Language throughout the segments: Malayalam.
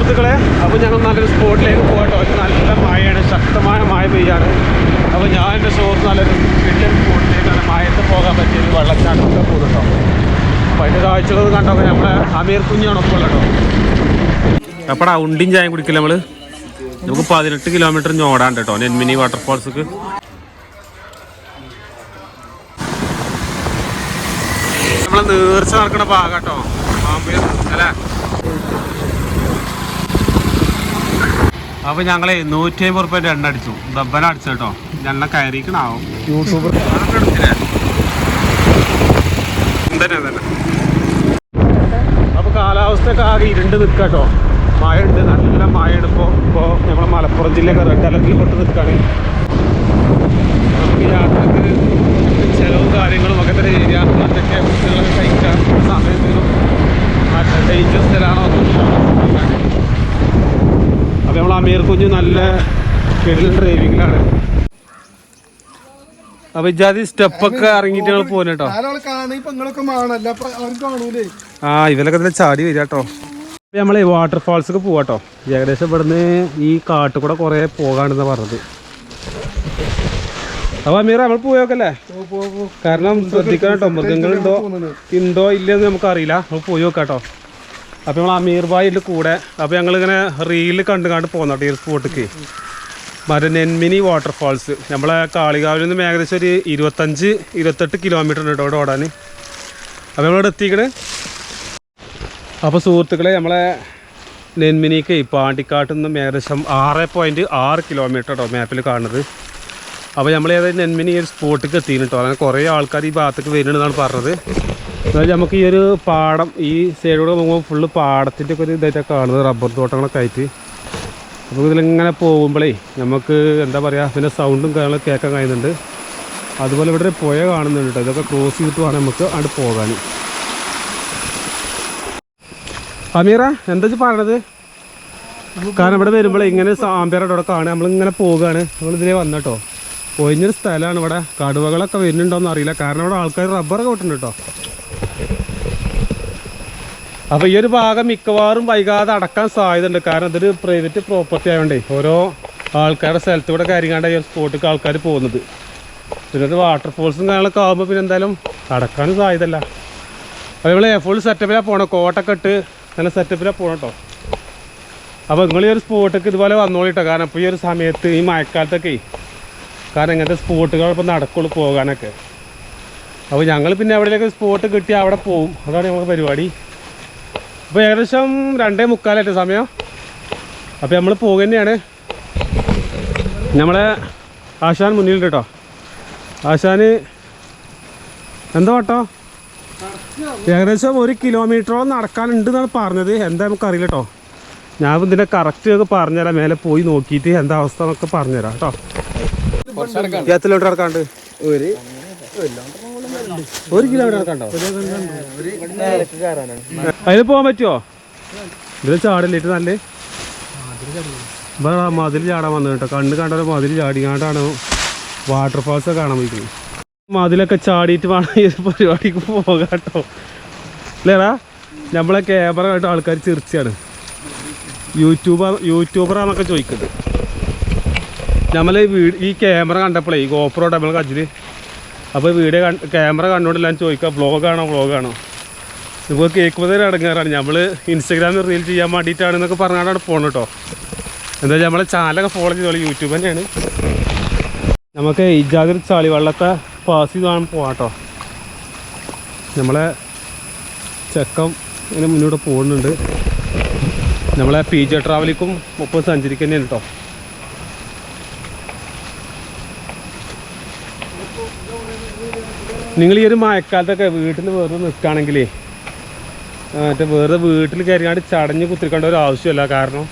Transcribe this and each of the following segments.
സുഹൃത്തുക്കളെ, അപ്പോൾ ഞങ്ങൾ നല്ലൊരു സ്പോട്ടിലേക്ക് പോകട്ടോ. ഒരു നല്ല മഴയാണ്, ശക്തമായ മഴ പെയ്യാണ്. അപ്പോൾ ഞാൻ എൻ്റെ സുഹൃത്ത് നല്ലൊരു വലിയൊരു സ്പോട്ടിലേക്കാണ് മഴയത്ത് പോകാൻ പറ്റിയൊരു വെള്ളച്ചാട്ടമൊക്കെ പോകുന്നുണ്ടോ. അപ്പോൾ അതിൻ്റെ കാഴ്ചകൾ കണ്ടോ. നമ്മളെ അമീർ കുഞ്ഞാണ് ഒപ്പം കേട്ടോ. അപ്പടാ ഉണ്ടിയും ചായം കുടിക്കില്ല നമ്മൾ. നമുക്ക് 18 കിലോമീറ്റർ ഞോടാണ്ട് കേട്ടോ നെന്മിനി വാട്ടർഫാൾസ്ക്ക്. നമ്മളെ നേർച്ച നടക്കുന്ന ഭാഗം കേട്ടോ, അല്ലേ. അപ്പൊ ഞങ്ങളെ 150 റുപ്യ എണ്ണ അടിച്ചു, ഡബ്ബന അടിച്ചു കേട്ടോ. ഞങ്ങളെ കയറിക്കണാവും യൂട്യൂബർ എടുത്തില്ലേ. അപ്പൊ കാലാവസ്ഥയൊക്കെ ആകെ ഇരുണ്ട് നിൽക്കുക കേട്ടോ. മഴയുണ്ട്, നല്ല മഴയാണ്. ഇപ്പോൾ നമ്മളെ മലപ്പുറം ജില്ലയൊക്കെ റെഡ് അലർട്ടിൽ പെട്ട് നിൽക്കുകയാണ്. നമുക്ക് യാത്രക്ക് ചിലവും കാര്യങ്ങളും ഒക്കെ തന്നെ ഏരിയ മറ്റൊക്കെ കുട്ടികളൊക്കെ കഴിക്കാൻ സമയത്തിനും മറ്റേ ഡേഞ്ചർ സ്ഥലമാണോ ഒന്നും. അപ്പോൾ നമ്മൾ അമീർ കുഞ്ഞ് നല്ല ഷെഡിൽ ഡ്രൈവിങ്ങിലാണ്. അപ്പൊ ഇജാതി സ്റ്റെപ്പൊക്കെ ഇറങ്ങിയിട്ട് ഞങ്ങൾ പോകുന്നു കേട്ടോ. ഇവരൊക്കെ തന്നെ ചാടി വരിക കേട്ടോ. അപ്പോൾ നമ്മളെ വാട്ടർഫാൾസൊക്കെ പോവാട്ടോ. ഏകദേശം ഇവിടുന്ന് ഈ കാട്ടിൽ കൂടെ കുറേ പോകാണെന്ന് പറഞ്ഞത്. അപ്പോൾ അമീർ നമ്മൾ പോയോക്കല്ലേ, കാരണം ശ്രദ്ധിക്കണം കേട്ടോ. മൃഗങ്ങളുണ്ടോ ഉണ്ടോ ഇല്ലെന്ന് നമുക്കറിയില്ല. നമ്മൾ പോയി നോക്കാട്ടോ. അപ്പോൾ നമ്മൾ അമീർ ഭായിൻ്റെ കൂടെ. അപ്പോൾ ഞങ്ങളിങ്ങനെ റീലിൽ കണ്ടുകൊണ്ട് പോകുന്നോട്ടോ ഈ സ്പോട്ടിക്ക്. മറ്റേ നെന്മിനി വാട്ടർഫാൾസ് നമ്മളെ കാളികാവിൽ നിന്നും ഏകദേശം ഒരു 25-28 കിലോമീറ്റർ ഉണ്ട് കേട്ടോ ഇവിടെ ഓടാൻ. അപ്പോൾ നമ്മളിവിടെ എത്തിക്കണേ. അപ്പോൾ സുഹൃത്തുക്കളെ, നമ്മളെ നെന്മിനിക്ക് പാണ്ടിക്കാട്ടിൽ നിന്നും ഏകദേശം 6.6 കിലോമീറ്റർ കേട്ടോ മാപ്പിൽ കാണുന്നത്. അപ്പോൾ നമ്മൾ ഏതായാലും നെന്മിനി ഈ ഒരു സ്പോട്ടിക്ക് എത്തിക്കുന്നു കേട്ടോ. അങ്ങനെ കുറേ ആൾക്കാർ ഈ ഭാഗത്തേക്ക് വരുന്നുണ്ടെന്നാണ് പറഞ്ഞത്. അതായത് നമുക്ക് ഈ ഒരു പാടം ഈ സൈഡിലൂടെ പോകുമ്പോൾ ഫുള്ള് പാടത്തിൻ്റെ ഒക്കെ ഒരു ഇതായിട്ടൊക്കെ കാണുന്നത്, റബ്ബർ തോട്ടങ്ങളൊക്കെ ആയിട്ട്. അപ്പോൾ ഇതിലിങ്ങനെ പോകുമ്പോഴേ നമുക്ക് എന്താ പറയുക, പിന്നെ സൗണ്ടും കാര്യങ്ങളൊക്കെ കേൾക്കാൻ കഴിയുന്നുണ്ട്. അതുപോലെ ഇവിടെ ഒരു പുഴ കാണുന്നുണ്ട് കേട്ടോ. ഇതൊക്കെ ക്രോസ് ചെയ്തിട്ട് വേണം നമുക്ക് അവിടെ പോകാൻ. അമീറ എന്താ പറയണത്? കാരണം ഇവിടെ വരുമ്പോഴേ ഇങ്ങനെ സാമ്പ്യറുടെ അവിടെ കാണുക. നമ്മളിങ്ങനെ പോവുകയാണ്, നമ്മളിതിലേ വന്നട്ടോ. ഒഴിഞ്ഞൊരു സ്ഥലമാണ് ഇവിടെ. കടുവകളൊക്കെ വരുന്നുണ്ടോയെന്ന് അറിയില്ല, കാരണം ഇവിടെ ആൾക്കാർ റബ്ബറൊക്കെ വിട്ടുണ്ട് കേട്ടോ. അപ്പോൾ ഈ ഒരു ഭാഗം മിക്കവാറും വൈകാതെ അടക്കാൻ സാധ്യതയുണ്ട്, കാരണം ഇതൊരു പ്രൈവറ്റ് പ്രോപ്പർട്ടി ആയതുകൊണ്ടേ ഓരോ ആൾക്കാരുടെ സ്ഥലത്ത് കൂടെ കാര്യങ്ങാണ്ട് ഈ സ്പോട്ടിക്ക് ആൾക്കാർ പോകുന്നത്. പിന്നെ ഒരു വാട്ടർഫോൾസും കാര്യങ്ങളൊക്കെ ആകുമ്പോൾ പിന്നെ എന്തായാലും അടക്കാനും സാധ്യതയല്ല. അപ്പോൾ നമ്മൾ ഫുൾ സെറ്റപ്പിലാണ് പോകണം, കോട്ടൊക്കെ ഇട്ട് നല്ല സെറ്റപ്പിലാണ് പോകണം കേട്ടോ. അപ്പോൾ നിങ്ങൾ ഈ ഒരു സ്പോട്ടൊക്കെ ഇതുപോലെ വന്നോളിട്ടോ, കാരണം ഇപ്പോൾ ഈ ഒരു സമയത്ത് ഈ മഴക്കാലത്തൊക്കെ കാരണം ഇങ്ങനത്തെ സ്പോട്ടുകൾ ഇപ്പോൾ നടക്കുള്ളൂ പോകാനൊക്കെ. അപ്പോൾ ഞങ്ങൾ പിന്നെ എവിടെയൊക്കെ സ്പോട്ട് കിട്ടി അവിടെ പോകും, അതാണ് ഞങ്ങൾക്ക് പരിപാടി. അപ്പോൾ ഏകദേശം 2:45 സമയം. അപ്പോൾ നമ്മൾ പോകുക തന്നെയാണ്. നമ്മളെ ആശാൻ മുന്നിലുണ്ട് കേട്ടോ. ആശാന് എന്താ കേട്ടോ, ഏകദേശം 1 കിലോമീറ്ററോളം നടക്കാനുണ്ട് എന്നാണ് പറഞ്ഞത്. എന്താ നമുക്കറിയില്ല കേട്ടോ. ഞാൻ ഇതിൻ്റെ കറക്റ്റ് ഒക്കെ പറഞ്ഞുതരാം, മേലെ പോയി നോക്കിയിട്ട് എന്താ അവസ്ഥ എന്നൊക്കെ പറഞ്ഞുതരാം കേട്ടോ. എത്ര കിലോമീറ്റർ നടക്കാണ്ട്? 1 കിലോമീറ്റർ നടക്കാണ്ടോ? അതിൽ പോകാൻ പറ്റുമോ? ഇതിൽ ചാടില്ലിട്ട് നല്ല മതിൽ ചാടാൻ വന്നു കേട്ടോ. കണ്ണ് കണ്ടോ മതിൽ ചാടിക്കാണ്ടാണ് വാട്ടർഫാൾസ് കാണാൻ പോയിരിക്കുന്നത്. മതിലൊക്കെ ചാടിയിട്ട് വേണം ഈ പരിപാടിക്ക് പോകാം കേട്ടോ. അല്ലേടാ, നമ്മളെ ക്യാമറ കേട്ടോ ആൾക്കാർ ചിരിച്ചാണ്. യൂട്യൂബറാന്നൊക്കെ ചോദിക്കുന്നത്. നമ്മൾ ഈ ക്യാമറ കണ്ടപ്പോഴേ ഈ ഗോപ്രോ നമ്മൾ കജ്ജിൽ. അപ്പോൾ വീഡിയോ ക്യാമറ കണ്ടുകൊണ്ടില്ല ചോദിക്കുക, വ്ളോഗാണോ ഇപ്പോൾ കേൾക്കുമ്പോൾ തന്നെ അടങ്ങാറാണ്. നമ്മൾ ഇൻസ്റ്റാഗ്രാമിൽ റീൽ ചെയ്യാൻ വേണ്ടിയിട്ടാണെന്നൊക്കെ പറഞ്ഞാണ് പോകുന്നത് കേട്ടോ. എന്താ വെച്ചാൽ നമ്മളെ ചാനലൊക്കെ ഫോളോ ചെയ്തോളൂ, യൂട്യൂബ് തന്നെയാണ്. നമുക്ക് ഇജാതിർ ചളി വെള്ളത്തെ പാസ് ചെയ്ത് വേണം പോകാം കേട്ടോ. നമ്മളെ ചെക്കം ഇങ്ങനെ മുന്നോട്ട് പോകുന്നുണ്ട്. നമ്മളെ PJ ട്രാവലിക്കും ഒപ്പം സഞ്ചരിക്കുക തന്നെയാണ് കേട്ടോ. നിങ്ങൾ ഈ ഒരു മഴക്കാലത്തൊക്കെ വീട്ടിൽ വെറുതെ നിൽക്കുകയാണെങ്കിലേ മറ്റേ വെറുതെ വീട്ടിൽ കയറിയാണ്ട് ചടഞ്ഞ് കുത്തിരിക്കേണ്ട ഒരു ആവശ്യമില്ല. കാരണം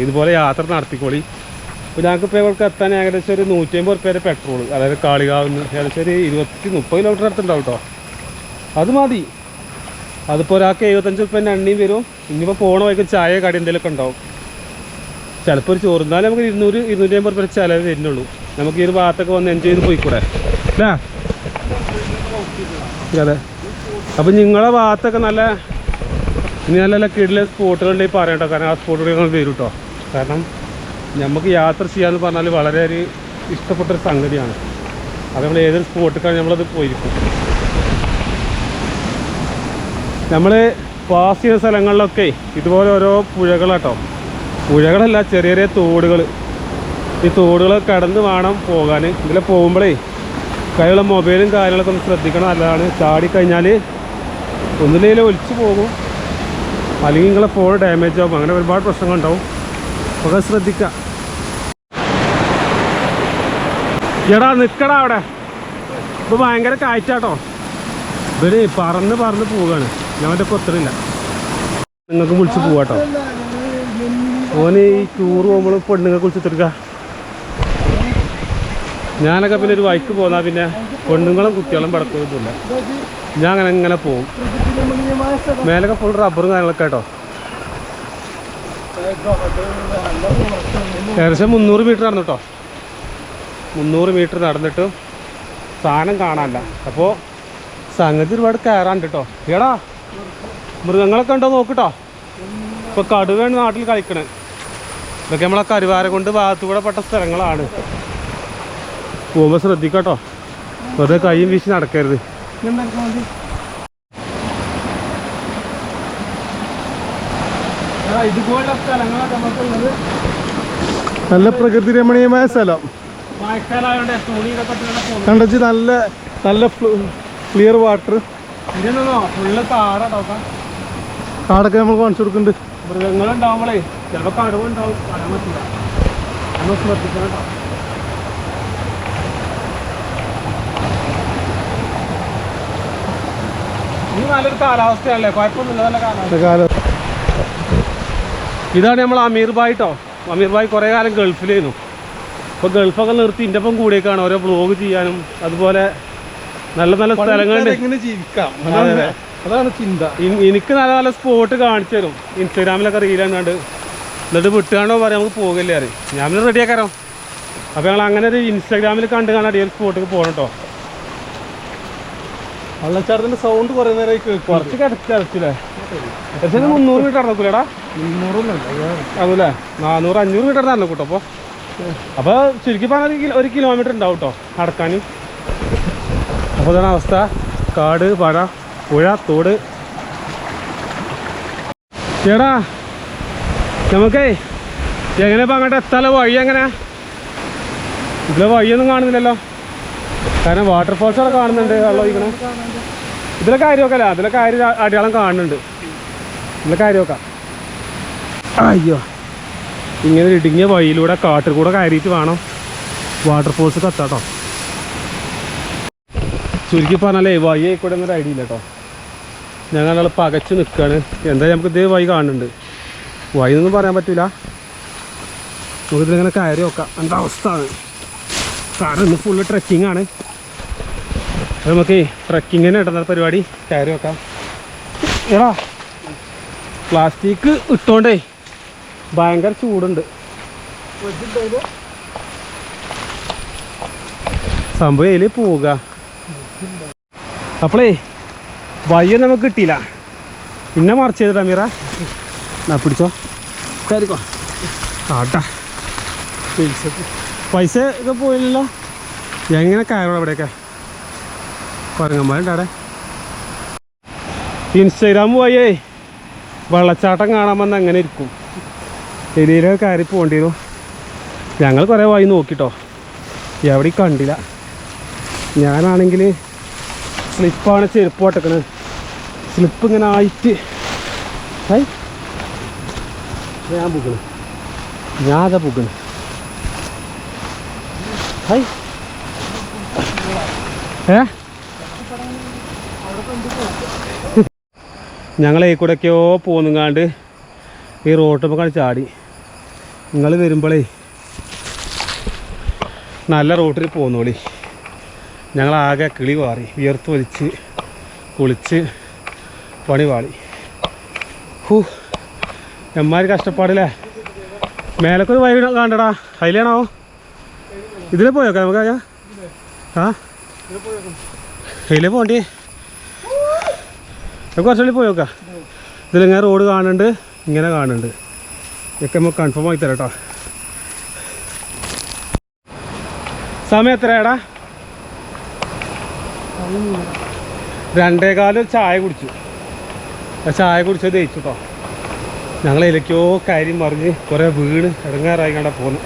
ഇതുപോലെ യാത്ര നടത്തിക്കോളി. ഇപ്പോൾ ഞങ്ങൾക്കിപ്പോൾ ഇവർക്ക് എത്താൻ ഏകദേശം ഒരു 150 റുപ്യ പെട്രോൾ, അതായത് കാളികാവിന്ന് ഏകദേശം ഒരു 20-30 കിലോമീറ്റർ അടുത്തുണ്ടാവും കേട്ടോ. അത് മതി. അതിപ്പോൾ ഒരാൾക്ക് 75 റുപ്യേൻ്റെ എണ്ണയും വരും. ഇനിയിപ്പോൾ പോകണ വഴിക്ക് ചായ കടി എന്തെങ്കിലുമൊക്കെ ഉണ്ടാവും. ചിലപ്പോൾ ഒരു ചോറുന്നാലും നമുക്ക് 200-250 റുപ്യ ചിലവ് വരുന്നുള്ളൂ. നമുക്ക് ഈ ഒരു ഭാഗത്തൊക്കെ വന്ന് എൻജോയ് ചെയ്ത് പോയിക്കൂടെ അല്ലേ? അതെ. അപ്പം നിങ്ങളെ ഭാഗത്തൊക്കെ നല്ല ഇനി നല്ല കിടിലെ സ്പോട്ടുകളുണ്ടെങ്കിൽ പറയട്ടോ, കാരണം ആ സ്പോട്ടുകൾ ഞങ്ങൾ വരും കേട്ടോ. കാരണം നമുക്ക് യാത്ര ചെയ്യാമെന്ന് പറഞ്ഞാൽ വളരെ ഒരു ഇഷ്ടപ്പെട്ടൊരു സംഗതിയാണ്. അത് നമ്മൾ ഏതൊരു സ്പോട്ടിലാണ് നമ്മളത് പോയിരിക്കും. നമ്മൾ പാസ് ചെയ്യുന്ന സ്ഥലങ്ങളിലൊക്കെ ഇതുപോലെ ഓരോ പുഴകളാട്ടോ, പുഴകളല്ല ചെറിയ ചെറിയ തോടുകൾ. ഈ തോടുകൾ കടന്ന് വേണം പോകാൻ. ഇതിൽ പോകുമ്പോഴേ കയ്യിലുള്ള മൊബൈലും കാര്യങ്ങളൊക്കെ ഒന്ന് ശ്രദ്ധിക്കണം, നല്ലതാണ്. ചാടിക്കഴിഞ്ഞാൽ ഒന്നിലേലും ഒലിച്ചു പോകും, അല്ലെങ്കിൽ നിങ്ങളെ ഫോൺ ഡാമേജ് ആകും, അങ്ങനെ ഒരുപാട് പ്രശ്നങ്ങളുണ്ടാവും. ഒക്കെ ശ്രദ്ധിക്കുക. എടാ നിൽക്കടാ അവിടെ, ഇപ്പോൾ ഭയങ്കര കാഴ്ചാട്ടോ. ഇവര് പറന്ന് പോവുകയാണ്, ഞാൻ മറ്റേ പൊത്തണില്ല. നിങ്ങൾക്ക് വിളിച്ച് പോവാട്ടോ. ഓന് ഈ ടൂർ പോകുമ്പോഴും പെണ്ണുങ്ങളെ കുളിച്ച് തീർക്കുക. ഞാനൊക്കെ പിന്നെ ഒരു വൈക്ക് പോന്നാൽ പിന്നെ പെണ്ണുങ്ങളും കുട്ടികളും പടക്കൊന്നുമില്ല. ഞാൻ അങ്ങനെ പോകും. മേലൊക്കെ ഫുൾ റബ്ബറും കാര്യങ്ങളൊക്കെ കേട്ടോ. ഏകദേശം 300 മീറ്റർ നടന്നു കേട്ടോ. 300 മീറ്റർ നടന്നിട്ടും സാധനം കാണാനല്ല. അപ്പോൾ സംഗതി ഒരുപാട് കയറാണ്ട് കേട്ടോ. എടാ മൃഗങ്ങളൊക്കെ ഉണ്ടോ നോക്കിട്ടോ. ഇപ്പോൾ കടുവയാണ് നാട്ടിൽ കളിക്കണേ. ഇതൊക്കെ നമ്മളെ കരുവാരക്കുണ്ട് ഭാഗത്തുകൂടെ പെട്ട സ്ഥലങ്ങളാണ്. പോകുമ്പോൾ ശ്രദ്ധിക്കാട്ടോ, വെറുതെ കൈയും വീശി നടക്കരുത്. ഇതുപോലുള്ള സ്ഥലങ്ങളൊക്കെ നമുക്കുള്ളത് നല്ല പ്രകൃതി രമണീയമായ സ്ഥലം. കണ്ടച്ച് നല്ല നല്ല ക്ലിയർ വാട്ടർ. ഫുള്ള് കാടാട്ടോ. കാടൊക്കെ നമ്മൾ കാണിച്ചു കൊടുക്കുന്നുണ്ട്. മൃഗങ്ങളുണ്ടാവുമ്പോളേ ചിലപ്പോൾ കടുവുണ്ടാവും, പറയാൻ പറ്റില്ല. നമ്മൾ ശ്രദ്ധിക്കണം കേട്ടോ. ഇനി നല്ലൊരു കാലാവസ്ഥയല്ലേ, കുഴപ്പമൊന്നുമില്ല, നല്ല കാലാവസ്ഥ. ഇതാണ് നമ്മൾ അമീർ ഭായ് കേട്ടോ. അമീർ ഭായ് കുറേ കാലം ഗൾഫിലായിരുന്നു. ഇപ്പോൾ ഗൾഫൊക്കെ നിർത്തി എൻ്റെ ഒപ്പം കൂടിയേക്കാണ് ഓരോ വ്ളോഗ് ചെയ്യാനും. അതുപോലെ നല്ല നല്ല സ്ഥലങ്ങളുണ്ട്, എങ്ങനെ ജീവിക്കാം, അതാണ് ചിന്ത. എനിക്ക് നല്ല നല്ല സ്പോട്ട് കാണിച്ചു തരും. ഇൻസ്റ്റാഗ്രാമിലൊക്കെ റീലുണ്ട്. എന്നിട്ട് വിട്ടുകാണ്ടോ പറയാം നമുക്ക് പോകില്ലേ അറിയും. ഞാൻ പിന്നെ റെഡിയാക്കാരോ. അപ്പോൾ ഞങ്ങൾ അങ്ങനെ ഒരു ഇൻസ്റ്റാഗ്രാമിൽ കണ്ട് കാണാൻ അടിയൊരു സ്പോട്ടിൽ പോകണം കേട്ടോ. വെള്ളച്ചാട്ടത്തിൻ്റെ സൗണ്ട് കുറേ നേരമായി കുറച്ച് കിടച്ചില്ലേ. 300 മീറ്റർ നടക്കൂലേടാ. 300 അതല്ലേ 400-500 മീറ്റർ നടന്നു കൂട്ടോ. അപ്പോൾ ചുരുക്കി പറഞ്ഞാൽ 1 കിലോമീറ്റർ ഉണ്ടാവും കേട്ടോ നടക്കാനും. അപ്പോൾ ഇതാണ് അവസ്ഥ. കാട്, പഴ, പുഴ, തോട്. ചേടാ നമുക്കേ എങ്ങനെ ഇപ്പം അങ്ങോട്ട് എത്താലോ? വഴി എങ്ങനെ? ഇതിലെ വഴിയൊന്നും കാണുന്നില്ലല്ലോ. കാരണം വാട്ടർഫോൾസ് അവിടെ കാണുന്നുണ്ട്, വെള്ളം ഒഴിക്കണം. ഇതിലെ കാര്യമൊക്കെ അല്ല, അതിലെ കാര്യം അടയാളം കാണുന്നുണ്ട്. ഇതിലെ കാര്യമൊക്കെ അയ്യോ, ഇങ്ങനെ ഇടുങ്ങിയ വഴിയിലൂടെ കാട്ടിൽ കൂടെ കയറിയിട്ട് വേണം വാട്ടർഫോൾസ് കത്താട്ടോ. ചുരുക്കി പറഞ്ഞാലേ വഴി ആയിക്കൂടെ എന്നൊരു ഐഡിയ ഇല്ല കേട്ടോ. ഞങ്ങൾ പകച്ച് നിൽക്കുകയാണ്. എന്തായാലും നമുക്ക് ഇതേ വഴി കാണുന്നുണ്ട്. വഴി ഒന്നും പറയാൻ പറ്റില്ല. നമുക്കിതിലിങ്ങനെ കയറി നോക്കാം എന്താ അവസ്ഥ ആണ്. കാരണം ഇന്ന് ഫുള്ള് ട്രെക്കിംഗ് ആണ്. നമുക്ക് ട്രെക്കിങ് തന്നെ ഇടുന്ന പരിപാടി. കയറി നോക്കാം. എടാ പ്ലാസ്റ്റിക് ഇട്ടോണ്ടേ ഭയങ്കര ചൂടുണ്ട്. സംഭവം ഇതിൽ പോവുക. അപ്പോളേ വയ്യ നമുക്ക് കിട്ടിയില്ല. പിന്നെ മറിച്ച് ചെയ്തിട്ടാ മീറ. എന്നാ പിടിച്ചോ, കയറിക്കോ. ആട്ടാ പൈസ ഒക്കെ പോയില്ലല്ലോ. എങ്ങനെ കയറണം അവിടെയൊക്കെ? കുരങ്ങന്മാരുണ്ടാടെ. ഇൻസ്റ്റാഗ്രാം പോയേ വെള്ളച്ചാട്ടം കാണാൻ വന്ന് അങ്ങനെ ഇരിക്കും. എലിയിലൊക്കെ കയറി പോകേണ്ടി വരും. ഞങ്ങൾ കുറേ വഴി നോക്കിട്ടോ, എവിടെയും കണ്ടില്ല. ഞാനാണെങ്കിൽ സ്ലിപ്പാണ് ചെരുപ്പ് പൊട്ടക്കണത്. സ്ലിപ്പ് ഇങ്ങനെ ആയിട്ട് ഞാൻ പൂക്കണ്, ഞാൻ അതാ പൂക്കണ്. ഞങ്ങളെ കൂടെയൊക്കെയോ പോന്നുങ്ങാണ്ട് ഈ റോട്ടിൽ ചാടി. നിങ്ങൾ വരുമ്പോഴേ നല്ല റോട്ടിൽ പോന്നോളി. ഞങ്ങളാകെ കിളി പാറി, വിയർത്ത് വലിച്ച് കുളിച്ച് പണി പാളി. എമ്മാര് കഷ്ടപ്പാടില്ലേ. മേലക്കൊരു വഴി കാണണ്ടടാ, അതിലാണോ? ഇതിലേ പോയോക്കാം നമുക്ക്. ആ ഇതിലേ പോകണ്ടേ? കുറച്ചുള്ളിൽ പോയോക്കാം. ഇതിലിങ്ങനെ റോഡ് കാണുന്നുണ്ട്, ഇങ്ങനെ കാണുന്നുണ്ട്. ഇതൊക്കെ നമുക്ക് കൺഫേം ആക്കി തരാം കേട്ടോ. സമയം എത്രയാടാ? 2:15 ചായ കുടിച്ചു. ചായ കുടിച്ചത് ദഹിച്ചു കേട്ടോ. ഞങ്ങൾ ഇതിലേക്കോ കാര്യം പറഞ്ഞ് കുറേ വീണ് ഇടങ്ങാറായി കണ്ടാ പോന്നു.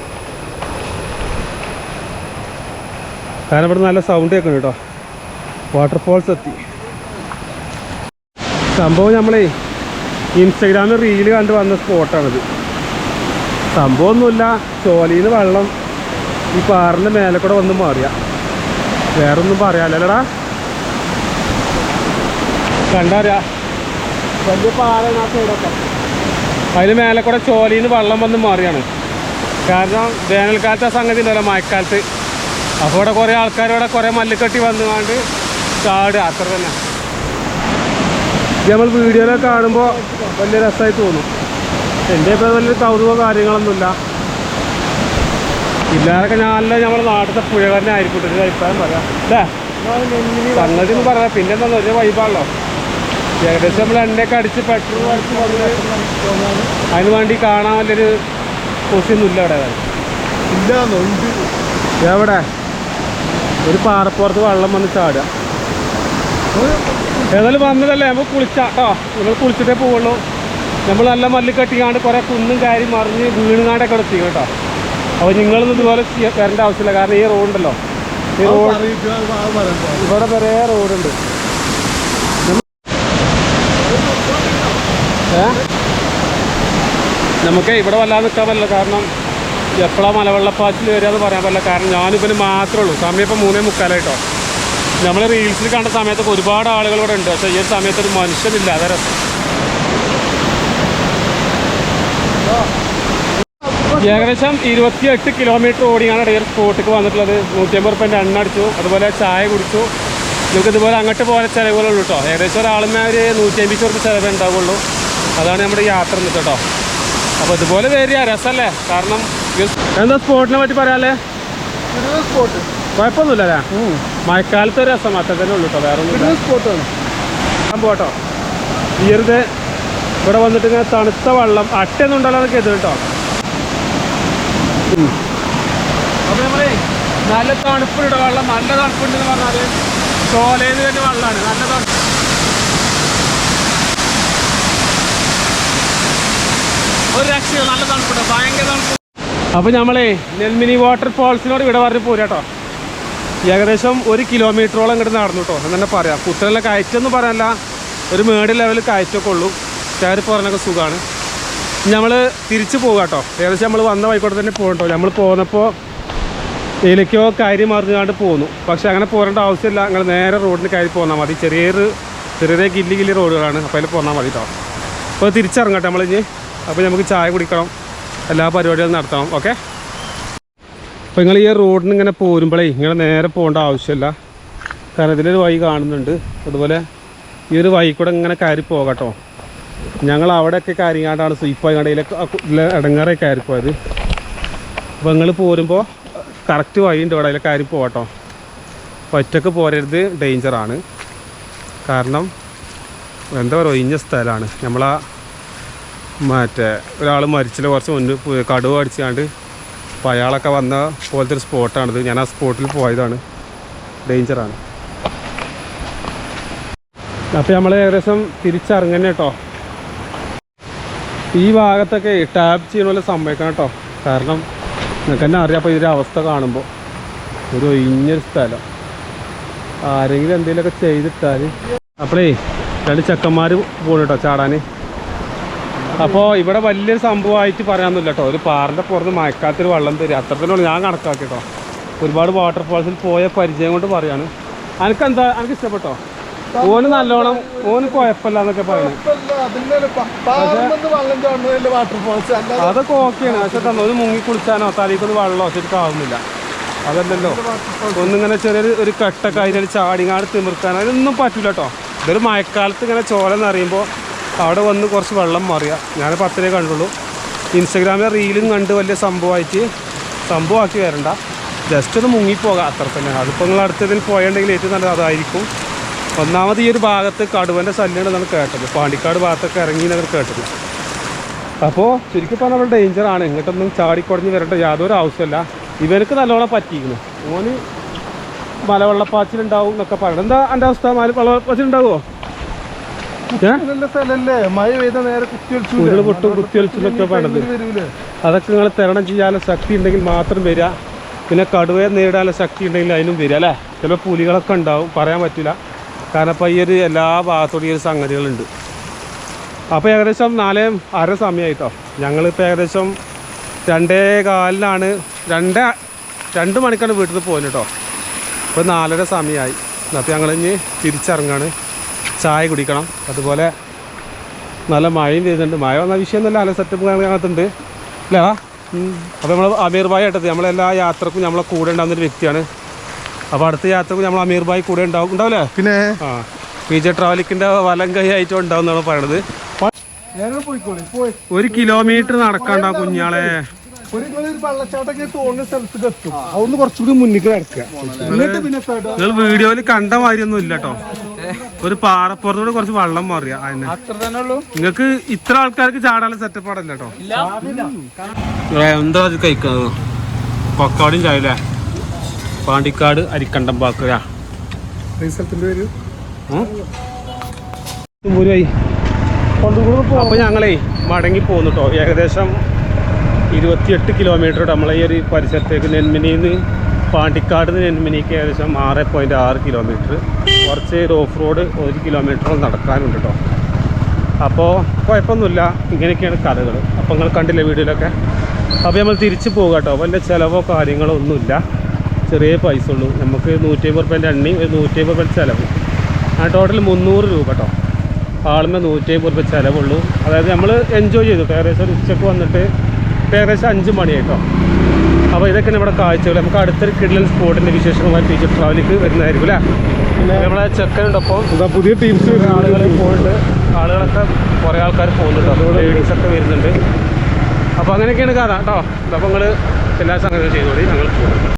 കാരണം ഇവിടെ നല്ല സൗണ്ട് കേൾക്കുന്നു കേട്ടോ. വാട്ടർഫോൾസ് എത്തി. സംഭവം നമ്മളേ ഇൻസ്റ്റഗ്രാമിൽ റീല് കണ്ട് വന്ന സ്പോട്ടാണിത്. സംഭവമൊന്നുമില്ല, ചോലയിൽ നിന്ന് വെള്ളം ഈ പാറിൻ്റെ മേലെ കൂടെ വന്ന് മാറിയ, വേറൊന്നും പറയാല്ലടാ. കണ്ടറിയാ വലിയ പാറയാണ് ആ സൈഡൊക്കെ. അതിന് മേലെ കൂടെ ചോലയിൽ നിന്ന് വെള്ളം വന്ന് മാറിയാണ്. കാരണം വേനൽക്കാലത്തെ ആ സംഗതി ഉണ്ടല്ലോ, മഴക്കാലത്ത്. അപ്പോൾ ഇവിടെ കുറേ ആൾക്കാർ ഇവിടെ കുറേ മല്ലിക്കെട്ടി വന്നുകൊണ്ട് ചാടുക, അത്ര തന്നെ. ഇത് നമ്മൾ വീഡിയോയിലൊക്കെ കാണുമ്പോൾ വലിയ രസമായി തോന്നും. എൻ്റെ ഇപ്പോൾ വലിയൊരു കൗതുക കാര്യങ്ങളൊന്നുമില്ല. ഇല്ലാതൊക്കെ ഞാനല്ല നമ്മുടെ നാട്ടിലത്തെ പുഴകാരനെ ആയിരിക്കും ഒരു അഭിപ്രായം പറയാം അല്ലേ. സംഗതി എന്ന് പറയാം. പിന്നെ എന്താ ഒരു വൈബാണല്ലോ. ഏകദേശം നമ്മൾ എണ്ണയൊക്കെ അടിച്ച് പെട്രോൾ അടിച്ച് വന്ന് അതിന് വേണ്ടി കാണാൻ വലിയൊരു കൊസിയൊന്നുമില്ല അവിടെ. എവിടെ ഒരു പാറപ്പുറത്ത് വെള്ളം വന്ന് ചാടുക. ഏതായാലും വന്നതല്ലേ, നമുക്ക് കുളിച്ചാം കേട്ടോ. നിങ്ങൾ കുളിച്ചിട്ടേ പോവുള്ളൂ. നമ്മൾ നല്ല മല്ല് കെട്ടിക്കാണ്ട് കുറേ കുന്നും കാര്യം മറിഞ്ഞ് വീണുകാണ്ടൊക്കെ ഇവിടെ ചെയ്യും കേട്ടോ. അപ്പോൾ നിങ്ങളൊന്നും ഇതുപോലെ വരേണ്ട ആവശ്യമില്ല. കാരണം ഈ റോഡുണ്ടല്ലോ, ഈ റോഡ് ഇവിടെ വരെ റോഡുണ്ട്. നമുക്ക് ഇവിടെ വല്ലാതെ നിൽക്കാൻ പറ്റില്ല. കാരണം എപ്പോഴാണ് മലവെള്ളപ്പാച്ചിൽ വരിക എന്ന് പറയാൻ പറ്റില്ല. കാരണം ഞാനിപ്പോൾ മാത്രമേ ഉള്ളൂ. സമയം ഇപ്പോൾ 3:45 നമ്മൾ റീൽസിൽ കണ്ട സമയത്തൊക്കെ ഒരുപാട് ആളുകൾ ഇവിടെ ഉണ്ട്. പക്ഷേ ഈ ഒരു സമയത്ത് ഒരു മനുഷ്യനില്ല. അതാ രസം. ഏകദേശം 28 കിലോമീറ്റർ ഓടിയാണ് ഈ സ്പോട്ടിക്ക് വന്നിട്ടുള്ളത്. 150 റുപ്യൻ്റെ എണ്ണ അടിച്ചു, അതുപോലെ ചായ കുടിച്ചു. നമുക്ക് ഇതുപോലെ അങ്ങോട്ട് പോലെ ചിലവുകളുള്ളൂ കേട്ടോ. ഏകദേശം ഒരാളിന് ഒരു 150 റുപ്യ ചിലവേ ഉണ്ടാവുള്ളൂ. അതാണ് നമ്മുടെ യാത്ര എന്നിട്ട് കേട്ടോ. അപ്പോൾ ഇതുപോലെ വരിക രസമല്ലേ. കാരണം എന്താ സ്പോട്ടിനെ പറ്റി പറയാല്ലേ, സ്പോട്ട് കുഴപ്പമൊന്നുമില്ല അല്ലേ. മഴക്കാലത്ത് ഒരു രസം അത്ര തന്നെ ഉള്ളൂ കേട്ടോ. വേറെ ഒന്നും സ്പോട്ടാണ് പോട്ടോ. ഈയറുതെ ഇവിടെ വന്നിട്ട് ഇങ്ങനെ തണുത്ത വെള്ളം അട്ടയൊന്നും ഉണ്ടല്ലോ എന്നൊക്കെ എതിർ കേട്ടോ. അപ്പോൾ നമ്മളേ നല്ല തണുപ്പുണ്ട് വെള്ളം. നല്ല തണുപ്പുണ്ടെന്ന് പറഞ്ഞാൽ ചോലയിൽ തന്നെ വെള്ളമാണ്. നല്ല തണുപ്പ്. ഒരു രക്ഷയോ, നല്ല തണുപ്പുണ്ട്, ഭയങ്കര തണുപ്പ്. അപ്പോൾ നമ്മളേ നെൽമിനി വാട്ടർഫോൾസിനോട് ഇവിടെ പറഞ്ഞ് പോരാ കേട്ടോ. ഏകദേശം 1 കിലോമീറ്ററോളം ഇങ്ങോട്ട് നടന്നു കേട്ടോ എന്ന് തന്നെ പറയാം. കുത്തനുള്ള കയറ്റമൊന്നും പറയാനില്ല, ഒരു മേട് ലെവൽ കയറ്റമൊക്കെ ഉള്ളൂ. കയറി പോകാനൊക്കെ സുഖമാണ്. നമ്മൾ തിരിച്ച് പോകുക കേട്ടോ. ഏകദേശം നമ്മൾ വന്ന വഴിക്കോടെ തന്നെ പോകട്ടോ. നമ്മൾ പോന്നപ്പോൾ ഇതിലേക്കോ കാര്യം മറിഞ്ഞാണ്ട് പോന്നു. പക്ഷെ അങ്ങനെ പോരേണ്ട ആവശ്യമില്ല. നിങ്ങൾ നേരെ റോഡിന് കയറി പോന്നാൽ മതി. ചെറിയ ഗില്ലി റോഡുകളാണ്. അപ്പോൾ അതിൽ പോന്നാൽ മതി കേട്ടോ. അപ്പോൾ തിരിച്ചിറങ്ങട്ടെ നമ്മളിഞ്ഞ്. അപ്പോൾ നമുക്ക് ചായ കുടിക്കണം, എല്ലാ പരിപാടികളും നടത്തണം. ഓക്കെ. അപ്പോൾ നിങ്ങൾ ഈ റോഡിന് ഇങ്ങനെ പോരുമ്പോഴേ ഇങ്ങനെ നേരെ പോകേണ്ട ആവശ്യമില്ല. കാരണം ഇതിലൊരു വഴി കാണുന്നുണ്ട്. അതുപോലെ ഈ ഒരു വഴി കൂടെ ഇങ്ങനെ കയറി പോകട്ടോ. ഞങ്ങൾ അവിടെയൊക്കെ കാര്യങ്ങാണ്ടാണ് സ്വീപ്പായി കടയിലൊക്കെ ഇടങ്ങാറെ കയറിപ്പോയത്. അപ്പോൾ നിങ്ങൾ പോരുമ്പോൾ കറക്റ്റ് വഴിയുണ്ട് ഇവിടെ, അതിൽ കയറി പോകട്ടോ. ഒറ്റക്ക് പോരരുത്, ഡേഞ്ചറാണ്. കാരണം എന്താ പറയുക, ഒഴിഞ്ഞ സ്ഥലമാണ്. നമ്മളാ മറ്റേ ഒരാൾ മരിച്ചില്ല കുറച്ച് മുൻപ്, കടുവ അടിച്ചാണ്ട്. അപ്പോൾ അയാളൊക്കെ വന്ന പോലത്തെ ഒരു സ്പോട്ടാണിത്. ഞാൻ ആ സ്പോട്ടിൽ പോയതാണ്. ഡേഞ്ചറാണ്. അപ്പോൾ നമ്മൾ ഏകദേശം തിരിച്ചിറങ്ങന്നെ കേട്ടോ. ഈ ഭാഗത്തൊക്കെ ടാപ്പ് ചെയ്യുന്ന പോലെ സമ്മതിക്കണം കേട്ടോ. കാരണം നിങ്ങൾക്ക് തന്നെ അറിയാം. അപ്പോൾ ഇതിൻ്റെ അവസ്ഥ കാണുമ്പോൾ ഒരു ഒഴിഞ്ഞൊരു സ്ഥലം. ആരെങ്കിലും എന്തെങ്കിലുമൊക്കെ ചെയ്തിട്ടാൽ അപ്പോഴേ 2 ചെക്കന്മാർ പോകുന്നു കേട്ടോ ചാടാൻ. അപ്പോൾ ഇവിടെ വലിയൊരു സംഭവമായിട്ട് പറയാനൊന്നുമില്ല കേട്ടോ. ഒരു പാറിൻ്റെ പുറത്ത് മഴക്കാലത്തൊരു വെള്ളം തരും, അത്രത്തിനുള്ള ഞാൻ കണക്കാക്കി കേട്ടോ. ഒരുപാട് വാട്ടർഫോൾസിൽ പോയ പരിചയം കൊണ്ട് പറയാണ്. എനിക്കെന്താ, എനിക്ക് ഇഷ്ടപ്പെട്ടോ. ഓന് നല്ലോണം, ഓന് കുഴപ്പമില്ല എന്നൊക്കെ പറയുന്നത്. അതൊക്കെ ഓക്കെയാണ്. പക്ഷെ ഒന്ന് മുങ്ങി കുളിച്ചാനോ തലേക്കൊന്ന് വെള്ളമോ ശരിക്കും ആവുന്നില്ല. അതല്ലല്ലോ. ഒന്നിങ്ങനെ ചെറിയൊരു കെട്ടൊക്കെ അതിൽ ചാടിങ്ങാട് തിമിർക്കാൻ അതൊന്നും പറ്റില്ല കേട്ടോ. ഇതൊരു മഴക്കാലത്ത് ഇങ്ങനെ ചോലെന്നറിയുമ്പോൾ അവിടെ വന്ന് കുറച്ച് വെള്ളം മാറിയ. ഞാൻ 10 കണ്ടുള്ളൂ. ഇൻസ്റ്റഗ്രാമിലെ റീലും കണ്ട് വലിയ സംഭവമാക്കി വരണ്ട. ജസ്റ്റ് ഒന്ന് മുങ്ങിപ്പോകാം, അത്ര തന്നെ. അതിപ്പോൾ നിങ്ങൾ അടുത്തതിൽ പോയിട്ടുണ്ടെങ്കിൽ ഏറ്റവും നല്ലത് അതായിരിക്കും. ഒന്നാമത് ഈ ഒരു ഭാഗത്ത് കടുവൻ്റെ ശല്യമുണ്ടെന്നാണ് കേട്ടത്. പാണ്ടിക്കാട് ഭാഗത്തൊക്കെ ഇറങ്ങി എന്നൊക്കെ കേട്ടത്. അപ്പോൾ ശരിക്കും പറഞ്ഞാൽ അവിടെ ഡേഞ്ചറാണ്. ഇങ്ങോട്ടൊന്നും ചാടിക്കുടഞ്ഞ് വരേണ്ട യാതൊരു ആവശ്യമില്ല. ഇവർക്ക് നല്ലോണം പറ്റിയിരുന്നു. ഓന് മലവെള്ളപ്പാച്ചിലുണ്ടാവും എന്നൊക്കെ പറയണം. എന്താ എൻ്റെ അവസ്ഥ? മലവെള്ളപ്പാച്ചിലുണ്ടാവുമോ? മഴ പെയ്ത നേരെ ഉരുള് പൊട്ടും കുത്തിയൊലിച്ചെന്നൊക്കെ പറയണത്. അതൊക്കെ നിങ്ങൾ തരണം ചെയ്യാനുള്ള ശക്തി ഉണ്ടെങ്കിൽ മാത്രം വരിക. പിന്നെ കടുവയെ നേരിടാനുള്ള ശക്തി ഉണ്ടെങ്കിൽ അതിനും വരിക അല്ലേ. ചിലപ്പോൾ പുലികളൊക്കെ ഉണ്ടാവും, പറയാൻ പറ്റില്ല. കാരണം ഇപ്പോൾ ഈ ഒരു എല്ലാ ഭാഗത്തോടും ഈ ഒരു സംഗതികളുണ്ട്. അപ്പോൾ ഏകദേശം 4:30 സമയമായിട്ടോ. ഞങ്ങളിപ്പോൾ ഏകദേശം 2:15 2 മണിക്കാണ് വീട്ടിൽ നിന്ന് പോകുന്നത് കേട്ടോ. ഇപ്പോൾ 4:30 സമയമായി. അപ്പോൾ ഞങ്ങളിഞ്ഞ് തിരിച്ചിറങ്ങാണ്. ചായ കുടിക്കണം. അതുപോലെ നല്ല മഴയും പെയ്യുന്നുണ്ട്. മഴ വന്ന വിഷയമൊന്നുമില്ല, നല്ല സെറ്റപ്പ് കാണത്തുണ്ട് അല്ലേ? അപ്പോൾ നമ്മൾ അമീർ ഭായി ആയിട്ടത് നമ്മളെല്ലാ യാത്രക്കും നമ്മളെ കൂടെ ഉണ്ടാകുന്നൊരു വ്യക്തിയാണ്. അപ്പോൾ അടുത്ത യാത്രക്കും നമ്മൾ അമീർ ഭായി കൂടെ ഉണ്ടാവില്ലേ? പിന്നെ PJ ട്രാവലിക്കിൻ്റെ വലം കൈ ആയിട്ടും ഉണ്ടാവും എന്നാണ് പറയണത്. 1 കിലോമീറ്റർ നടക്കണ്ട കുഞ്ഞാളെ. വെള്ളച്ചാട്ടൊക്കെ തോന്നുന്ന സ്ഥലത്തേക്ക് എത്തും. അതൊന്ന് കുറച്ചുകൂടി മുന്നിലേക്ക് നടക്കുക. എന്നിട്ട് പിന്നെ നിങ്ങൾ വീഡിയോയിൽ കണ്ട മാതിരിയൊന്നും ഇല്ല കേട്ടോ. ഒരു പാറപ്പുറത്തോട് കുറച്ച് വെള്ളം മാറിയ നിങ്ങൾക്ക് ഇത്ര ആൾക്കാർക്ക് ചാടാനുള്ള സെറ്റപ്പ് ആണല്ലോ കേട്ടോ. എന്താ കഴിക്കുന്നത്? കൊക്കാടും ചായല്ലേ? പാണ്ടിക്കാട് അരിക്കണ്ടം പാക്കുക. അപ്പൊ ഞങ്ങളേ മടങ്ങി പോന്നു കേട്ടോ. ഏകദേശം 28 കിലോമീറ്റർ നമ്മളെ ഈ ഒരു പരിസരത്തേക്ക്. നെന്മിനിന്ന് പാണ്ടിക്കാട് നിന്ന് നെന്മിനിക്ക് ഏകദേശം 6.6 കിലോമീറ്റർ. കുറച്ച് ഓഫ് റോഡ് 1 കിലോമീറ്ററോളം നടക്കാനുണ്ട് കേട്ടോ. അപ്പോൾ കുഴപ്പമൊന്നുമില്ല. ഇങ്ങനെയൊക്കെയാണ് കഥകൾ. അപ്പോൾ നിങ്ങൾ കണ്ടില്ലേ വീഡിയോയിലൊക്കെ. അപ്പോൾ നമ്മൾ തിരിച്ച് പോകുക കേട്ടോ. വലിയ ചിലവോ കാര്യങ്ങളോ ഒന്നുമില്ല. ചെറിയ പൈസ ഉള്ളൂ. നമുക്ക് 150 രൂപേൻ്റെ എണ്ണി, ഒരു 150 രൂപ ചിലവ്. ടോട്ടൽ 300 രൂപ കേട്ടോ. ആളുമ്പോൾ 150 രൂപ ചിലവുള്ളൂ. അതായത് നമ്മൾ എൻജോയ് ചെയ്തു. ഏകദേശം ഒരു ഉച്ചക്ക് വന്നിട്ട് ഏകദേശം 5 മണിയായിട്ടോ. അപ്പോൾ ഇതൊക്കെ നമ്മുടെ കാഴ്ചകൾ. നമുക്ക് അടുത്തൊരു കിഡ്ലൻ സ്പോട്ടിൻ്റെ വിശേഷമായി PJ ട്രാവലിക്ക് വരുന്നതായിരിക്കും അല്ലേ? പിന്നെ നമ്മളെ ചെക്കനുണ്ടപ്പോൾ പുതിയ ടീംസ് ആളുകൾ പോയിട്ട് ആളുകളൊക്കെ കുറേ ആൾക്കാർ പോകുന്നുണ്ട്. ലേഡീസൊക്കെ വരുന്നുണ്ട്. അപ്പോൾ അങ്ങനെയൊക്കെയാണ് കഥ കേട്ടോ. അപ്പോൾ നിങ്ങൾ എല്ലാ സംഗതികളും ചെയ്തോളി. ഞങ്ങൾ പോകും.